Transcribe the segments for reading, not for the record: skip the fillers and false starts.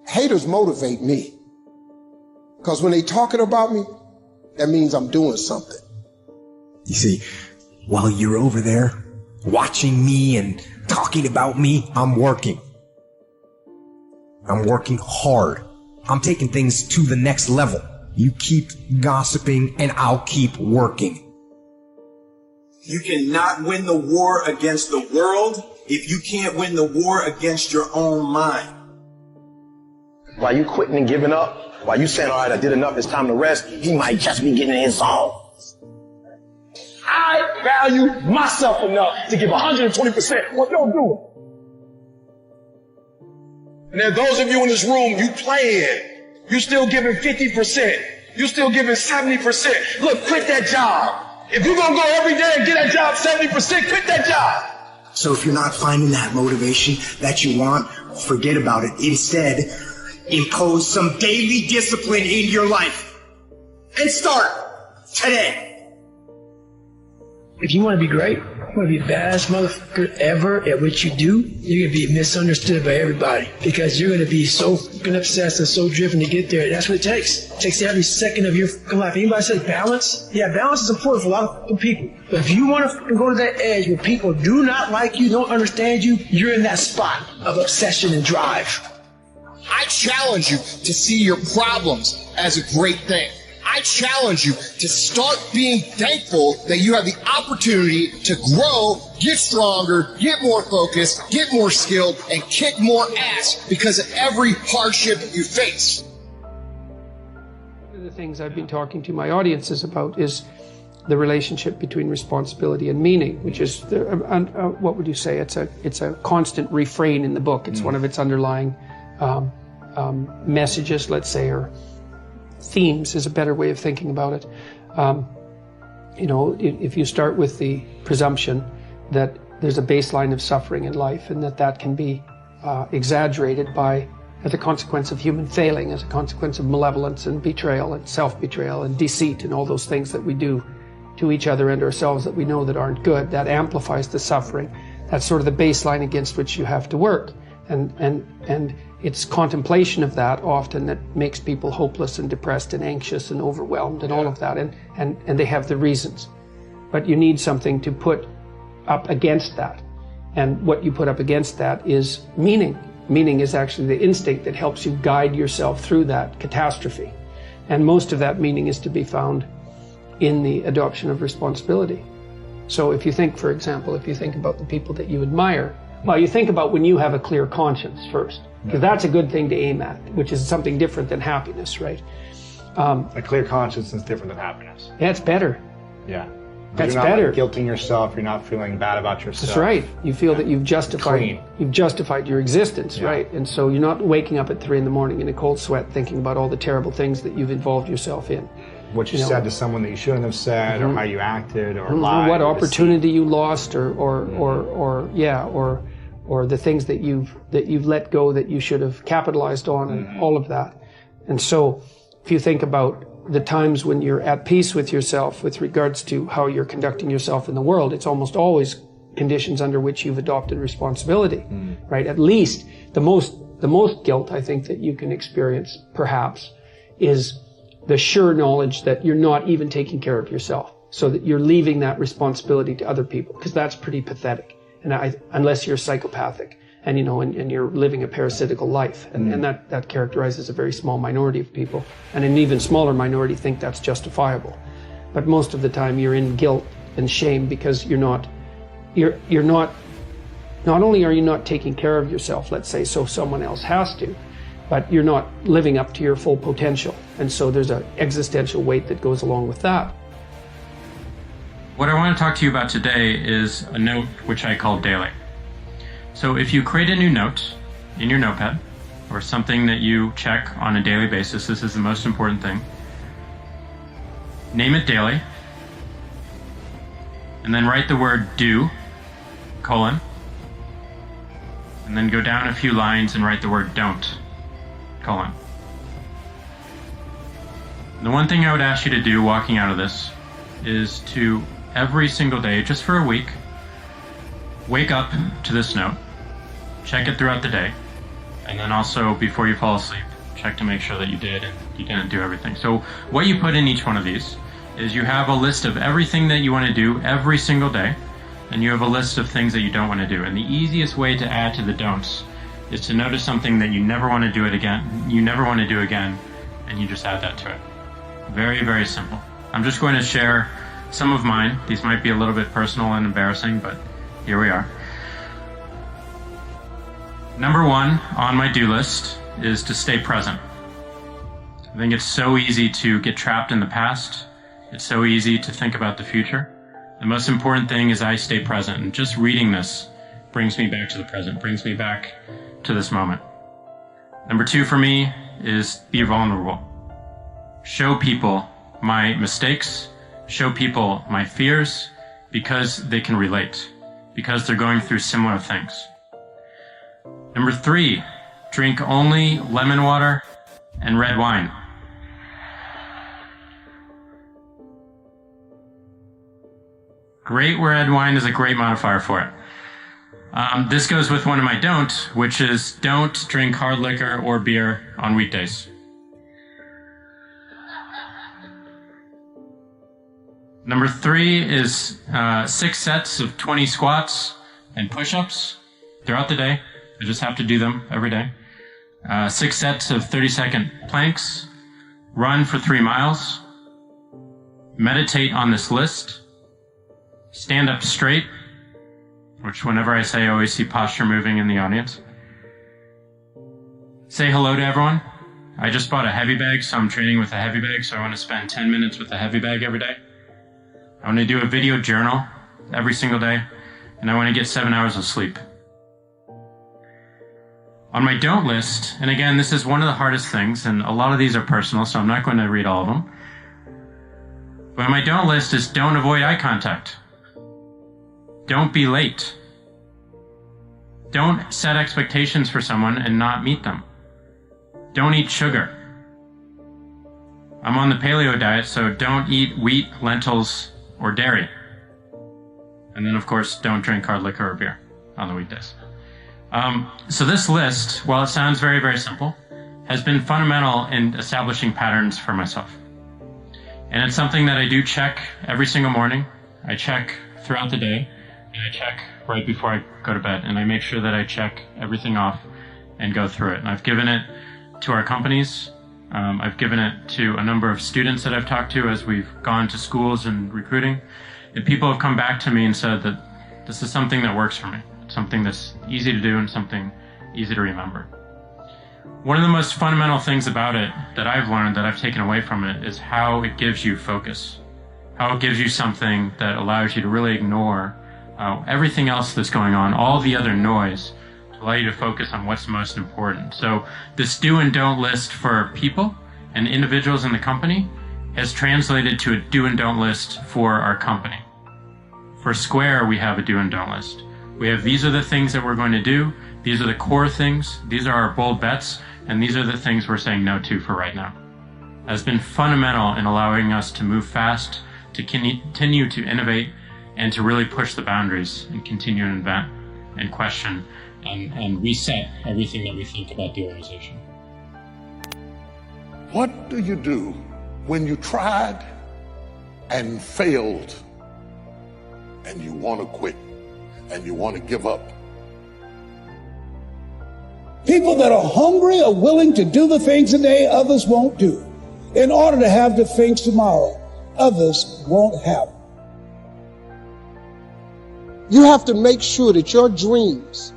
Haters motivate me. Because when they talking about me, that means I'm doing something. You see, while you're over there watching me and talking about me, I'm working. I'm working hard. I'm taking things to the next level. You keep gossiping and I'll keep working. You cannot win the war against the world if you can't win the war against your own mind. While you quitting and giving up, while you saying, all right, I did enough, it's time to rest, he might just be getting in his zone. I value myself enough to give 120% what you're doing. And then those of you in this room, you playing. You still giving 50%. You still giving 70%. Look, quit that job. If you're going to go every day and get that job 70%, quit that job. So if you're not finding that motivation that you want, forget about it. Instead, impose some daily discipline in your life. And start today. If you want to be great, you want to be the baddest motherfucker ever at what you do, you're going to be misunderstood by everybody because you're going to be so fucking obsessed and so driven to get there. That's what it takes. It takes every second of your fucking life. Anybody say balance? Yeah, balance is important for a lot of fucking people. But if you want to fucking go to that edge where people do not like you, don't understand you, you're in that spot of obsession and drive. I challenge you to see your problems as a great thing. I challenge you to start being thankful that you have the opportunity to grow, get stronger, get more focused, get more skilled, and kick more ass because of every hardship you face. One of the things I've been talking to my audiences about is the relationship between responsibility and meaning, which is, what would you say? It's a constant refrain in the book. It's one of its underlying messages, let's say, or themes is a better way of thinking about it. If you start with the presumption that there's a baseline of suffering in life and that can be exaggerated as a consequence of human failing, as a consequence of malevolence and betrayal and self-betrayal and deceit and all those things that we do to each other and ourselves that we know that aren't good, that amplifies the suffering. That's sort of the baseline against which you have to work. And it's contemplation of that often that makes people hopeless and depressed and anxious and overwhelmed and all of that. And they have the reasons. But you need something to put up against that. And what you put up against that is meaning. Meaning is actually the instinct that helps you guide yourself through that catastrophe. And most of that meaning is to be found in the adoption of responsibility. So if you think, for example, about the people that you admire, well, you think about when you have a clear conscience first, because that's a good thing to aim at, which is something different than happiness, right? A clear conscience is different than happiness. Yeah, it's better. Yeah. That's you're not better. Guilting yourself. You're not feeling bad about yourself. That's right. You feel that you've justified your existence, right? And so you're not waking up at 3 a.m. in a cold sweat thinking about all the terrible things that you've involved yourself in. What you said to someone that you shouldn't have said, or how you acted, or lied, what or opportunity you lost, or the things that you've let go that you should have capitalized on, and all of that. And so, if you think about the times when you're at peace with yourself with regards to how you're conducting yourself in the world, it's almost always conditions under which you've adopted responsibility, right? At least the most guilt I think that you can experience, perhaps, is the sure knowledge that you're not even taking care of yourself, so that you're leaving that responsibility to other people, because that's pretty pathetic. And unless you're psychopathic and you're living a parasitical life, and that characterizes a very small minority of people, and an even smaller minority think that's justifiable. But most of the time you're in guilt and shame because not only are you not taking care of yourself, let's say, so someone else has to, but you're not living up to your full potential. And so there's an existential weight that goes along with that. What I want to talk to you about today is a note which I call daily. So if you create a new note in your notepad, or something that you check on a daily basis, this is the most important thing. Name it daily, and then write the word do, colon, and then go down a few lines and write the word don't, colon. The one thing I would ask you to do walking out of this is to every single day, just for a week, wake up to this note, check it throughout the day, And then also, before you fall asleep, check to make sure that you did and you didn't do everything. So what you put in each one of these is you have a list of everything that you want to do every single day, and you have a list of things that you don't want to do. And the easiest way to add to the don'ts is to notice something that you never want to do again, and you just add that to it. Very, very simple. I'm just going to share some of mine. These might be a little bit personal and embarrassing, but here we are. Number one on my do list is to stay present. I think it's so easy to get trapped in the past. It's so easy to think about the future. The most important thing is I stay present, and just reading this brings me back to the present, brings me back to this moment. Number two for me is be vulnerable. Show people my mistakes, show people my fears, because they can relate, because they're going through similar things. Number three, drink only lemon water and red wine. Great red wine is a great modifier for it. This goes with one of my don't, which is don't drink hard liquor or beer on weekdays. Number three is 6 sets of 20 squats and push-ups throughout the day. I just have to do them every day. 6 sets of 30-second planks. Run for 3 miles. Meditate on this list. Stand up straight, which whenever I say, I always see posture moving in the audience. Say hello to everyone. I just bought a heavy bag, so I'm training with a heavy bag, so I want to spend 10 minutes with a heavy bag every day. I want to do a video journal every single day, and I want to get 7 hours of sleep. On my don't list, and again, this is one of the hardest things, and a lot of these are personal, so I'm not going to read all of them. But on my don't list is don't avoid eye contact. Don't be late. Don't set expectations for someone and not meet them. Don't eat sugar. I'm on the paleo diet, so don't eat wheat, lentils, or dairy. And then, of course, don't drink hard liquor or beer on the weekdays. So this list, while it sounds very, very simple, has been fundamental in establishing patterns for myself. And it's something that I do check every single morning. I check throughout the day, and I check right before I go to bed. And I make sure that I check everything off and go through it. And I've given it to our companies. I've given it to a number of students that I've talked to as we've gone to schools and recruiting. And people have come back to me and said that this is something that works for me. It's something that's easy to do and something easy to remember. One of the most fundamental things about it that I've learned, that I've taken away from it, is how it gives you focus. How it gives you something that allows you to really ignore everything else that's going on, all the other noise, to allow you to focus on what's most important. So this do and don't list for people and individuals in the company has translated to a do and don't list for our company. For Square, we have a do and don't list. We have, these are the things that we're going to do. These are the core things. These are our bold bets. And these are the things we're saying no to for right now. That has been fundamental in allowing us to move fast, to continue to innovate, and to really push the boundaries and continue to invent and question and reset everything that we think about the organization. What do you do when you tried and failed and you want to quit and you want to give up? People that are hungry are willing to do the things today others won't do in order to have the things tomorrow others won't have. You have to make sure that your dreams,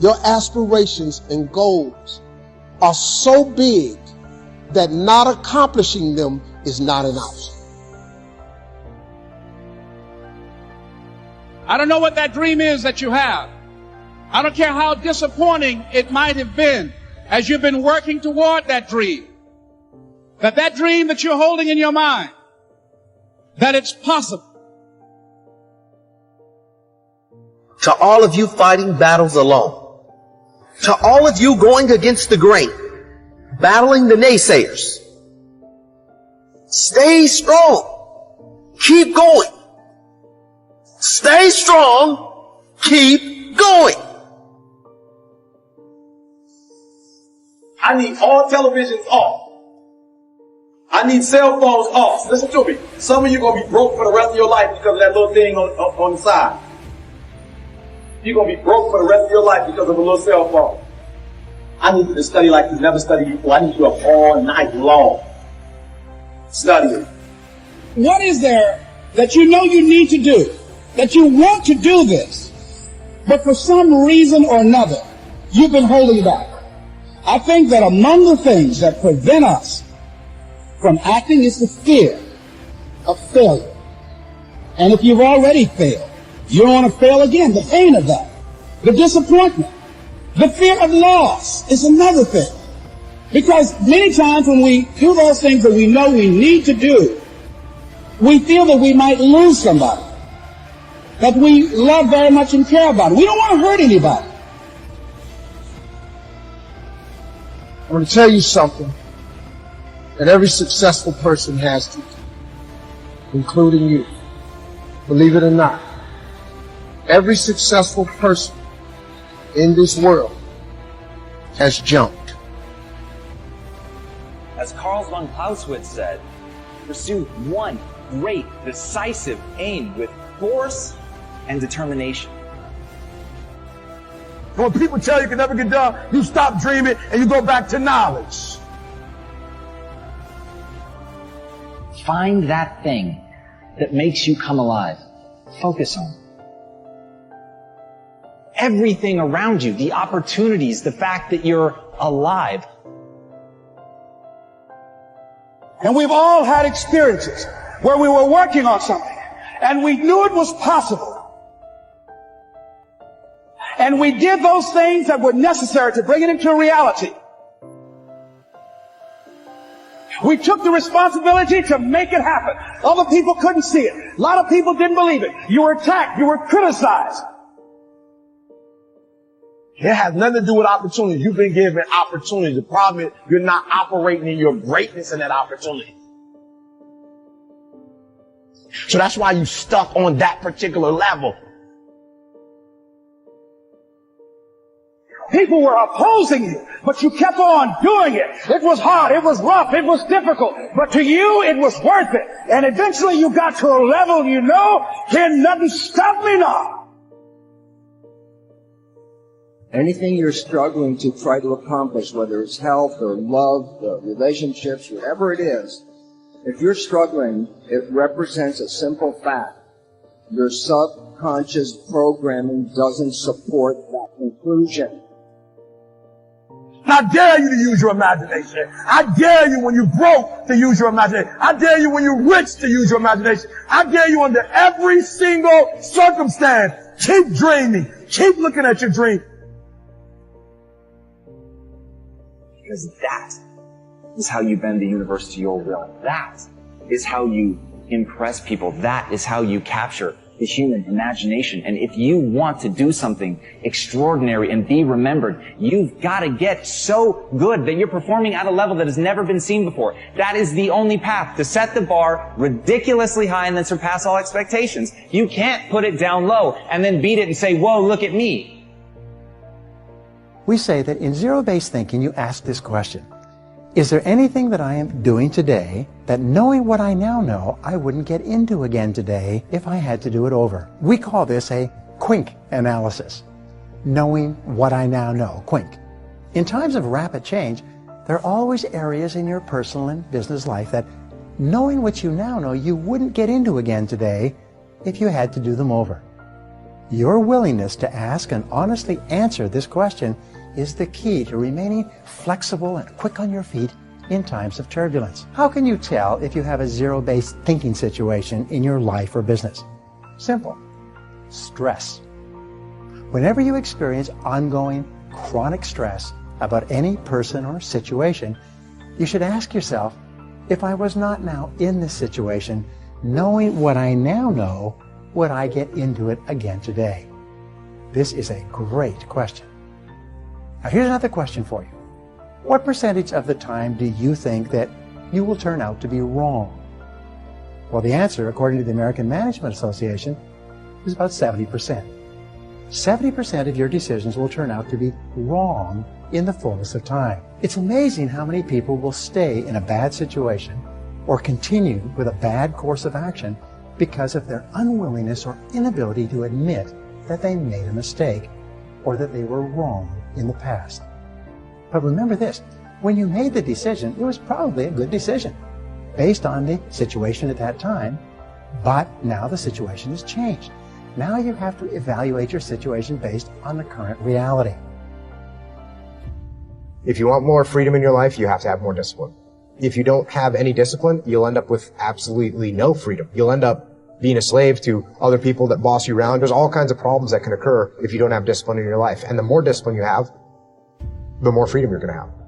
your aspirations and goals are so big that not accomplishing them is not an option. I don't know what that dream is that you have. I don't care how disappointing it might have been as you've been working toward that dream. That dream that you're holding in your mind, that it's possible. To all of you fighting battles alone, to all of you going against the grain, battling the naysayers, stay strong. Keep going. Stay strong. Keep going. I need all televisions off. I need cell phones off. Listen to me. Some of you going to be broke for the rest of your life because of that little thing on the side. You're going to be broke for the rest of your life because of a little cell phone. I need you to study like you've never studied before. I need you up all night long studying. What is there that you know you need to do, that you want to do this, but for some reason or another, you've been holding back? I think that among the things that prevent us from acting is the fear of failure. And if you've already failed, you don't want to fail again. The pain of that, the disappointment, the fear of loss is another thing. Because many times when we do those things that we know we need to do, we feel that we might lose somebody that we love very much and care about. We don't want to hurt anybody. I'm going to tell you something that every successful person has to do, including you. Believe it or not, every successful person in this world has jumped. As Karl von Clausewitz said, pursue one great, decisive aim with force and determination. When people tell you can never get done, you stop dreaming and you go back to knowledge. Find that thing that makes you come alive. Focus on it. Everything around you, the opportunities, the fact that you're alive. And we've all had experiences where we were working on something and we knew it was possible. And we did those things that were necessary to bring it into reality. We took the responsibility to make it happen. Other people couldn't see it. A lot of people didn't believe it. You were attacked. You were criticized. It has nothing to do with opportunity. You've been given opportunity. The problem is you're not operating in your greatness in that opportunity. So that's why you stuck on that particular level. People were opposing you, but you kept on doing it. It was hard, it was rough, it was difficult, but to you it was worth it. And eventually you got to a level you know, can nothing stop me now. Anything you're struggling to try to accomplish, whether it's health or love or relationships, whatever it is, if you're struggling, it represents a simple fact. Your subconscious programming doesn't support that conclusion. I dare you to use your imagination. I dare you when you're broke to use your imagination. I dare you when you're rich to use your imagination. I dare you under every single circumstance. Keep dreaming. Keep looking at your dream. Because that is how you bend the universe to your will. That is how you impress people. That is how you capture the human imagination. And if you want to do something extraordinary and be remembered, you've got to get so good that you're performing at a level that has never been seen before. That is the only path to set the bar ridiculously high and then surpass all expectations. You can't put it down low and then beat it and say, whoa, look at me. We say that in zero-based thinking, you ask this question: is there anything that I am doing today that, knowing what I now know, I wouldn't get into again today if I had to do it over? We call this a QUINK analysis. Knowing what I now know, QUINK. In times of rapid change, there are always areas in your personal and business life that, knowing what you now know, you wouldn't get into again today if you had to do them over. Your willingness to ask and honestly answer this question is the key to remaining flexible and quick on your feet in times of turbulence. How can you tell if you have a zero-based thinking situation in your life or business? Simple. Stress. Whenever you experience ongoing chronic stress about any person or situation, you should ask yourself, if I was not now in this situation, knowing what I now know, would I get into it again today? This is a great question. Now here's another question for you. What percentage of the time do you think that you will turn out to be wrong? Well, the answer, according to the American Management Association, is about 70%. 70% of your decisions will turn out to be wrong in the fullness of time. It's amazing how many people will stay in a bad situation or continue with a bad course of action because of their unwillingness or inability to admit that they made a mistake or that they were wrong in the past. But remember this, when you made the decision, it was probably a good decision based on the situation at that time, but now the situation has changed. Now you have to evaluate your situation based on the current reality. If you want more freedom in your life, you have to have more discipline. If you don't have any discipline, you'll end up with absolutely no freedom. You'll end up being a slave to other people that boss you around. There's all kinds of problems that can occur if you don't have discipline in your life. And the more discipline you have, the more freedom you're going to have.